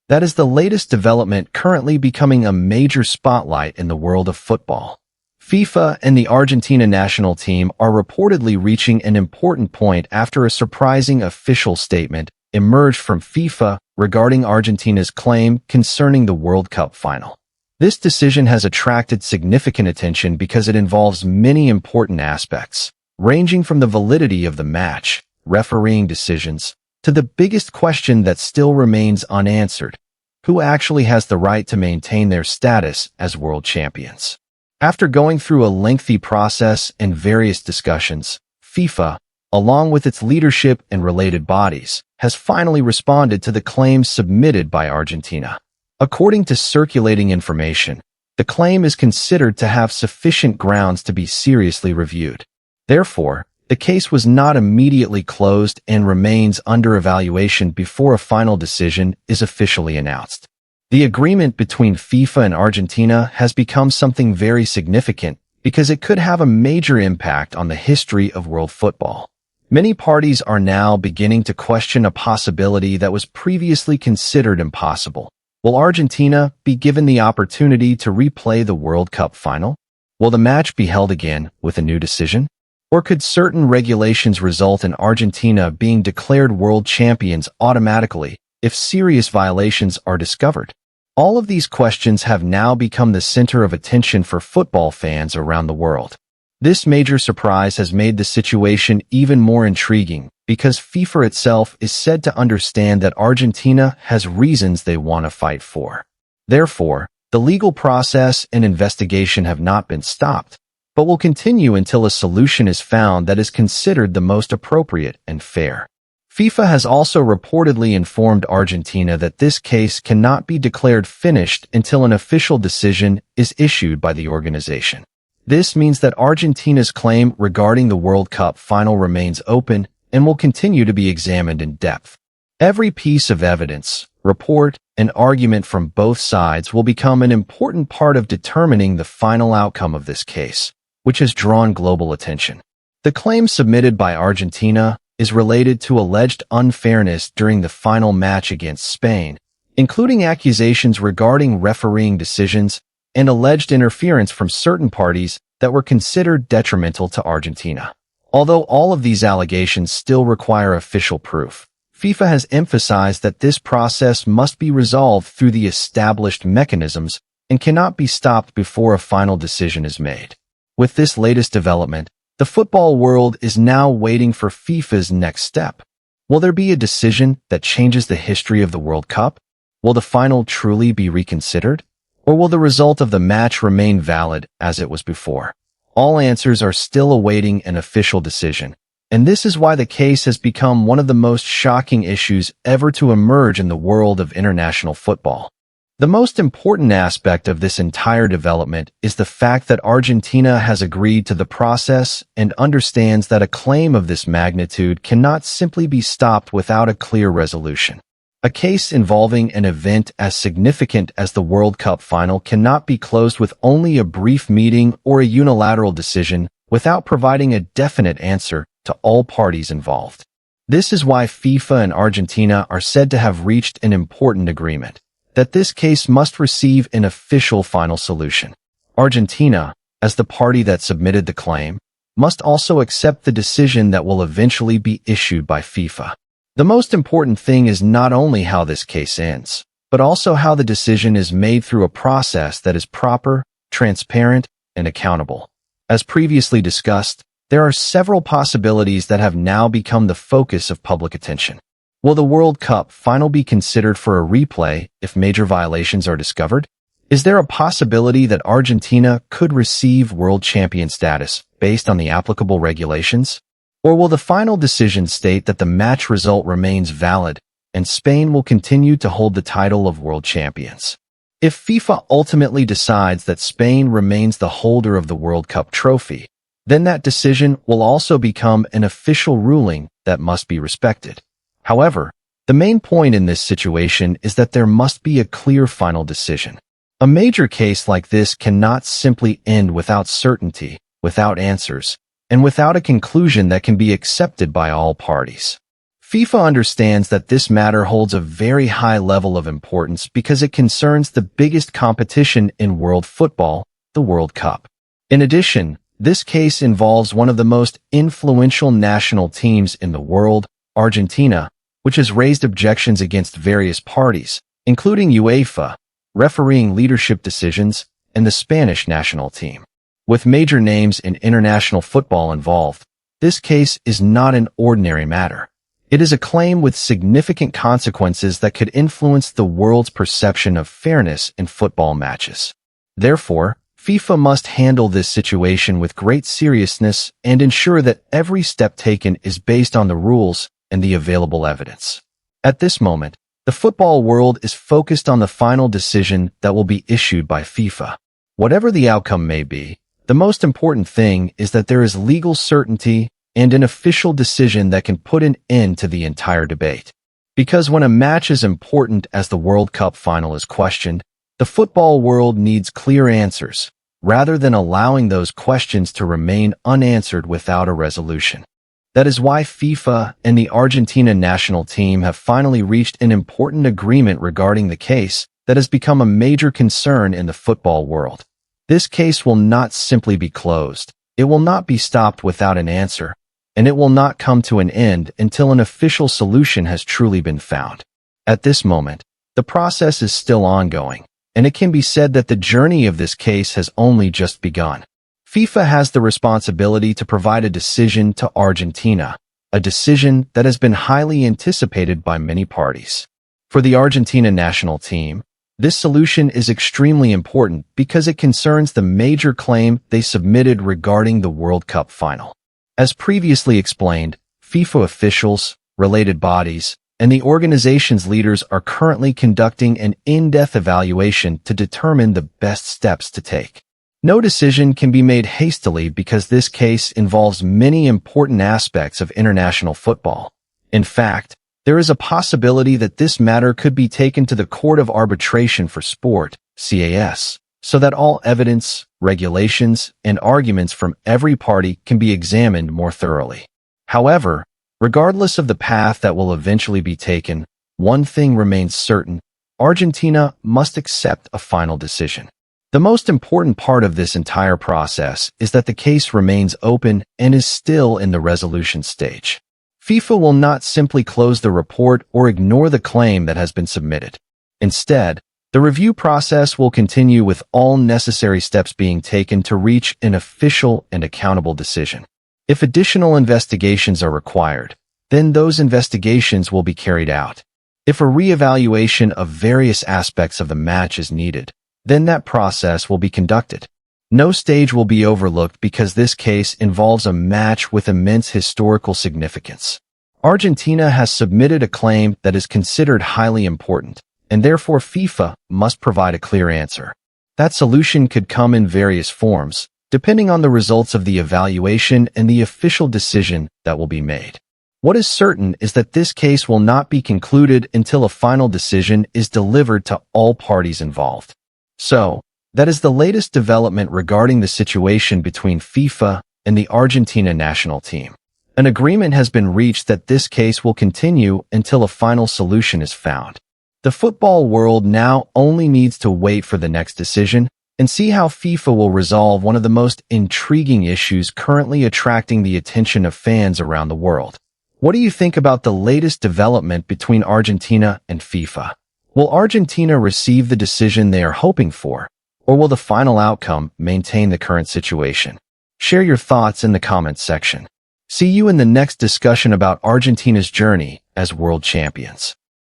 That is the latest development currently becoming a major spotlight in the world of football. FIFA and the Argentina National Team are reportedly reaching an important point after a surprising official statement emerged from FIFA regarding Argentina's claim concerning the World Cup final. This decision has attracted significant attention because it involves many important aspects, ranging from the validity of the match, refereeing decisions, to the biggest question that still remains unanswered: who actually has the right to maintain their status as world champions? After going through a lengthy process and various discussions, FIFA, along with its leadership and related bodies, has finally responded to the claims submitted by Argentina. According to circulating information, the claim is considered to have sufficient grounds to be seriously reviewed. Therefore, the case was not immediately closed and remains under evaluation before a final decision is officially announced. The agreement between FIFA and Argentina has become something very significant because it could have a major impact on the history of world football. Many parties are now beginning to question a possibility that was previously considered impossible. Will Argentina be given the opportunity to replay the World Cup final? Will the match be held again with a new decision? Or could certain regulations result in Argentina being declared world champions automatically if serious violations are discovered? All of these questions have now become the center of attention for football fans around the world. This major surprise has made the situation even more intriguing because FIFA itself is said to understand that Argentina has reasons they want to fight for. Therefore, the legal process and investigation have not been stopped, but will continue until a solution is found that is considered the most appropriate and fair. FIFA has also reportedly informed Argentina that this case cannot be declared finished until an official decision is issued by the organization. This means that Argentina's claim regarding the World Cup final remains open and will continue to be examined in depth. Every piece of evidence, report, and argument from both sides will become an important part of determining the final outcome of this case, which has drawn global attention. The claim submitted by Argentina is related to alleged unfairness during the final match against Spain, including accusations regarding refereeing decisions and alleged interference from certain parties that were considered detrimental to Argentina. Although all of these allegations still require official proof, FIFA has emphasized that this process must be resolved through the established mechanisms and cannot be stopped before a final decision is made. With this latest development, the football world is now waiting for FIFA's next step. Will there be a decision that changes the history of the World Cup? Will the final truly be reconsidered? Or will the result of the match remain valid as it was before? All answers are still awaiting an official decision, and this is why the case has become one of the most shocking issues ever to emerge in the world of international football. The most important aspect of this entire development is the fact that Argentina has agreed to the process and understands that a claim of this magnitude cannot simply be stopped without a clear resolution. A case involving an event as significant as the World Cup final cannot be closed with only a brief meeting or a unilateral decision without providing a definite answer to all parties involved. This is why FIFA and Argentina are said to have reached an important agreement, that this case must receive an official final solution. Argentina, as the party that submitted the claim, must also accept the decision that will eventually be issued by FIFA. The most important thing is not only how this case ends, but also how the decision is made through a process that is proper, transparent, and accountable. As previously discussed, there are several possibilities that have now become the focus of public attention. Will the World Cup final be considered for a replay if major violations are discovered? Is there a possibility that Argentina could receive world champion status based on the applicable regulations? Or will the final decision state that the match result remains valid and Spain will continue to hold the title of world champions? If FIFA ultimately decides that Spain remains the holder of the World Cup trophy, then that decision will also become an official ruling that must be respected. However, the main point in this situation is that there must be a clear final decision. A major case like this cannot simply end without certainty, without answers, and without a conclusion that can be accepted by all parties. FIFA understands that this matter holds a very high level of importance because it concerns the biggest competition in world football, the World Cup. In addition, this case involves one of the most influential national teams in the world, Argentina, which has raised objections against various parties, including UEFA, refereeing leadership decisions, and the Spanish national team. With major names in international football involved, this case is not an ordinary matter. It is a claim with significant consequences that could influence the world's perception of fairness in football matches. Therefore, FIFA must handle this situation with great seriousness and ensure that every step taken is based on the rules and the available evidence. At this moment, the football world is focused on the final decision that will be issued by FIFA. Whatever the outcome may be, the most important thing is that there is legal certainty and an official decision that can put an end to the entire debate. Because when a match as important as the World Cup final is questioned, the football world needs clear answers, rather than allowing those questions to remain unanswered without a resolution. That is why FIFA and the Argentina national team have finally reached an important agreement regarding the case that has become a major concern in the football world. This case will not simply be closed. It will not be stopped without an answer, and it will not come to an end until an official solution has truly been found. At this moment, the process is still ongoing, and it can be said that the journey of this case has only just begun. FIFA has the responsibility to provide a decision to Argentina, a decision that has been highly anticipated by many parties. For the Argentina national team, this solution is extremely important because it concerns the major claim they submitted regarding the World Cup final. As previously explained, FIFA officials, related bodies, and the organization's leaders are currently conducting an in-depth evaluation to determine the best steps to take. No decision can be made hastily because this case involves many important aspects of international football. In fact, there is a possibility that this matter could be taken to the Court of Arbitration for Sport, CAS, so that all evidence, regulations, and arguments from every party can be examined more thoroughly. However, regardless of the path that will eventually be taken, one thing remains certain: Argentina must accept a final decision. The most important part of this entire process is that the case remains open and is still in the resolution stage. FIFA will not simply close the report or ignore the claim that has been submitted. Instead, the review process will continue with all necessary steps being taken to reach an official and accountable decision. If additional investigations are required, then those investigations will be carried out. If a re-evaluation of various aspects of the match is needed, then that process will be conducted. No stage will be overlooked because this case involves a match with immense historical significance. Argentina has submitted a claim that is considered highly important, and therefore FIFA must provide a clear answer. That solution could come in various forms, depending on the results of the evaluation and the official decision that will be made. What is certain is that this case will not be concluded until a final decision is delivered to all parties involved. So, that is the latest development regarding the situation between FIFA and the Argentina national team. An agreement has been reached that this case will continue until a final solution is found. The football world now only needs to wait for the next decision and see how FIFA will resolve one of the most intriguing issues currently attracting the attention of fans around the world. What do you think about the latest development between Argentina and FIFA? Will Argentina receive the decision they are hoping for, or will the final outcome maintain the current situation? Share your thoughts in the comments section. See you in the next discussion about Argentina's journey as world champions.